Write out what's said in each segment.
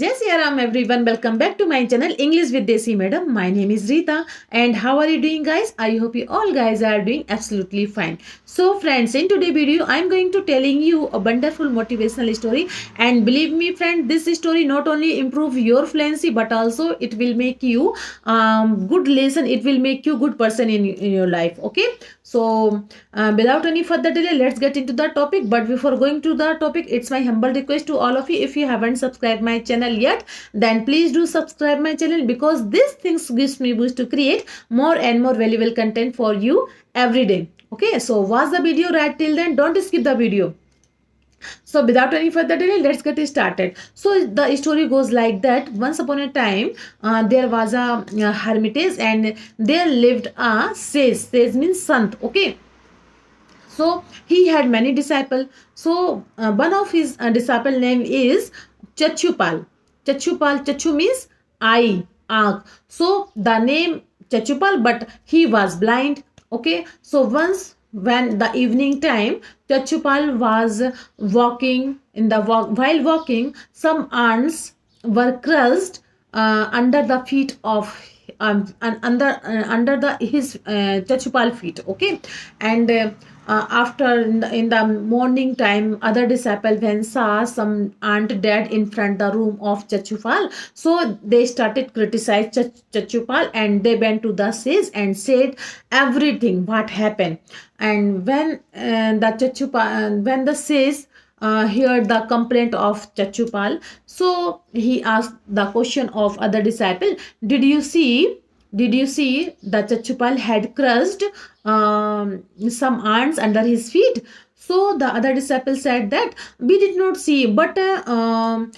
Jai Shri Ram everyone, welcome back to my channel English with Desi Madam. My name is Rita and how are you doing guys? I hope you all guys are doing absolutely fine. So friends, in today's video I am going to telling you a wonderful motivational story, and believe me friend, this story not only improve your fluency but also it will make you good lesson, it will make you good person in your life. Okay, so without any further delay, let's get into the topic. But before going to the topic, it's my humble request to all of you, if you haven't subscribed my channel yet, then please do subscribe my channel, because these things gives me boost to create more and more valuable content for you every day. Okay, so watch the video right till then, don't skip the video. So without any further delay, let's get started. So the story goes like that. Once upon a time, there was a hermitage, and there lived a sage. Sage means sant. Okay, so he had many disciples. So one of his disciple name is Chachupal. Chachu means eye, arc. So the name Chachupal, but he was blind. Okay, so once when the evening time, Chachupal was walking in the while walking, some ants were crushed under the feet of under the his Chachupal feet. Okay, and after in the morning time, other disciple when saw some ant dead in front the room of Chachupal, so they started criticize Chachupal, and they went to the sage and said everything what happened. And when when the sage heard the complaint of Chachupal, so he asked the question of other disciple, did you see the Chachupal had crushed some ants under his feet? So the other disciple said that we did not see, but the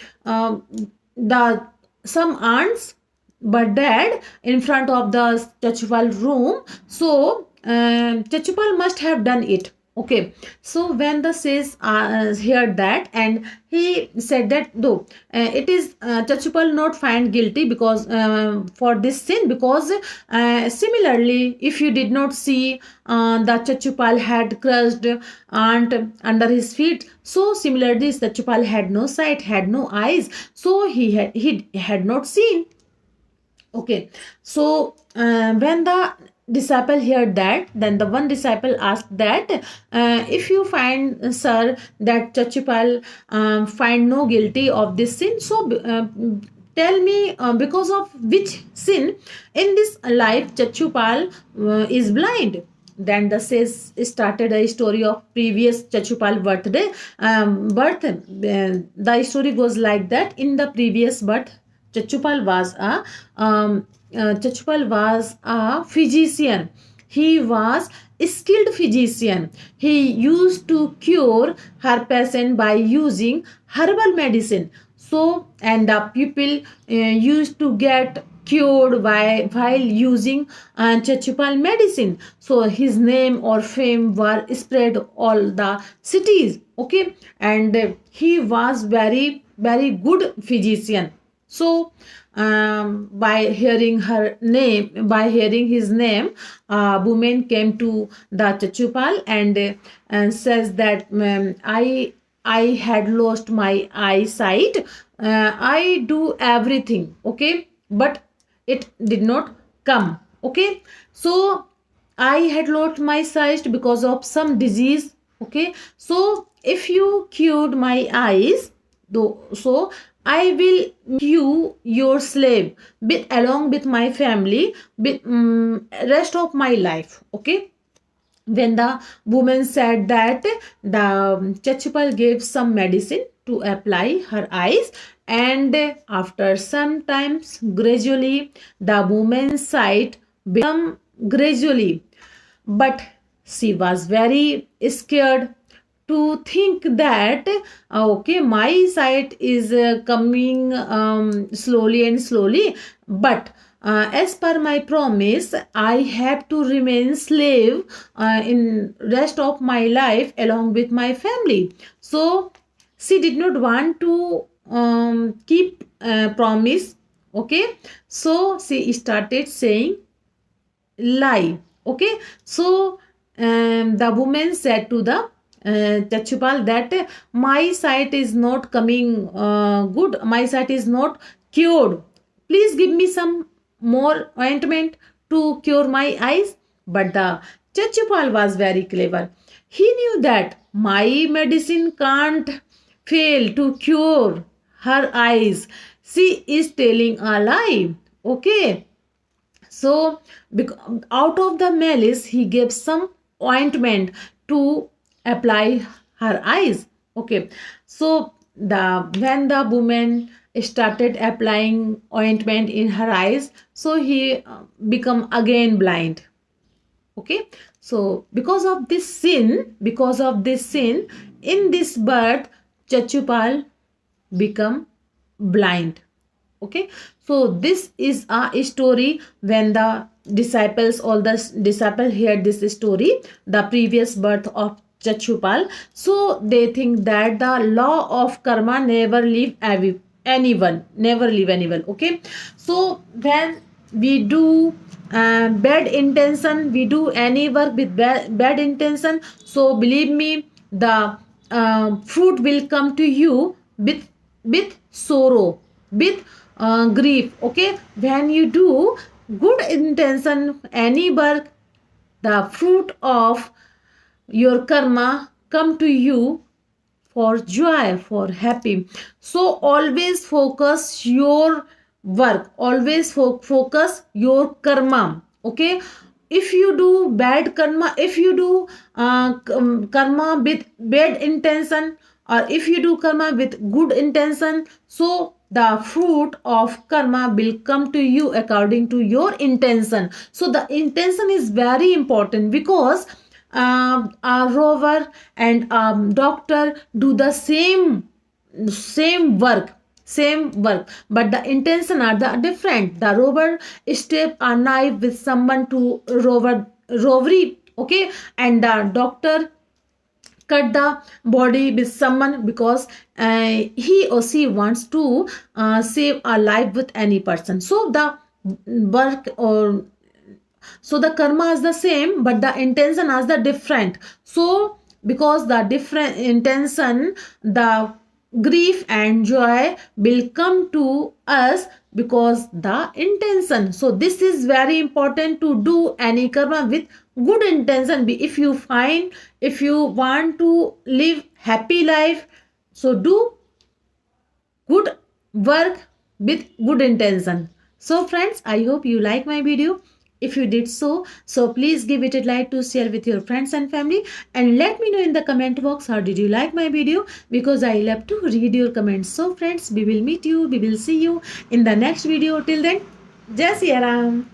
some ants were dead in front of the Chachupal room. So Chachupal must have done it. Okay, so when the sage heard that, and he said that though it is Chachupal not find guilty because for this sin, because similarly if you did not see the Chachupal had crushed ant under his feet, so similarly Chachupal had no sight, had no eyes, so he had not seen. Okay, so when the disciple heard that, then the one disciple asked that if you find, sir, that Chachupal find no guilty of this sin, so tell me because of which sin in this life Chachupal is blind. Then the says started a story of previous Chachupal birthday birth. The story goes like that. In the previous birth, Chachupal was a physician. He was a skilled physician. He used to cure her patient by using herbal medicine. So, and the people used to get cured while using Chachupal medicine. So his name or fame were spread all the cities. Okay, and he was very very good physician. So by hearing his name, woman came to the Chachupal and says that I had lost my eyesight. I do everything, okay, but it did not come. Okay, so I had lost my sight because of some disease. Okay, so if you cured my eyes, though, so I will make you your slave along with my family with rest of my life. Okay. When the woman said that, the Chachupal gave some medicine to apply her eyes, and after some times, gradually the woman's sight became gradually, but she was very scared to think that okay, my sight is coming slowly and slowly, but as per my promise I have to remain slave in rest of my life along with my family. So she did not want to keep promise. Okay, so she started saying lie. Okay, so the woman said to the Chachupal, that my sight is not coming good, my sight is not cured. Please give me some more ointment to cure my eyes. But the Chachupal was very clever. He knew that my medicine can't fail to cure her eyes. She is telling a lie. Okay. So, out of the malice, he gave some ointment to apply her eyes. Okay. So, when the woman started applying ointment in her eyes, so he become again blind. Okay. So, because of this sin, in this birth, Chachupal become blind. Okay, so this is a story. When the disciples, all the disciples heard this story, the previous birth of Chachupal, so they think that the law of karma never leave anyone. Okay, so when we do bad intention, we do any work with bad intention, so believe me, the fruit will come to you with sorrow, with grief. Okay, when you do good intention any work, the fruit of your karma come to you for joy, for happy. So always focus your work, always focus your karma. Okay, if you do bad karma, if you do karma with bad intention, or if you do karma with good intention, so the fruit of karma will come to you according to your intention. So the intention is very important, because a rover and doctor do the same work, but the intention are the different. The rover step a knife with someone to robbery. Okay, and the doctor cut the body with someone because he or she wants to save a life with any person. So the work, or so the karma is the same, but the intention is the different. So because the different intention, the grief and joy will come to us because the intention. So this is very important to do any karma with good intention. If you find, if you want to live happy life, so do good work with good intention. So friends, I hope you like my video. If you did so please give it a like, to share with your friends and family, and let me know in the comment box how did you like my video, because I love to read your comments. So friends, we will see you in the next video. Till then, Jai Siya Ram.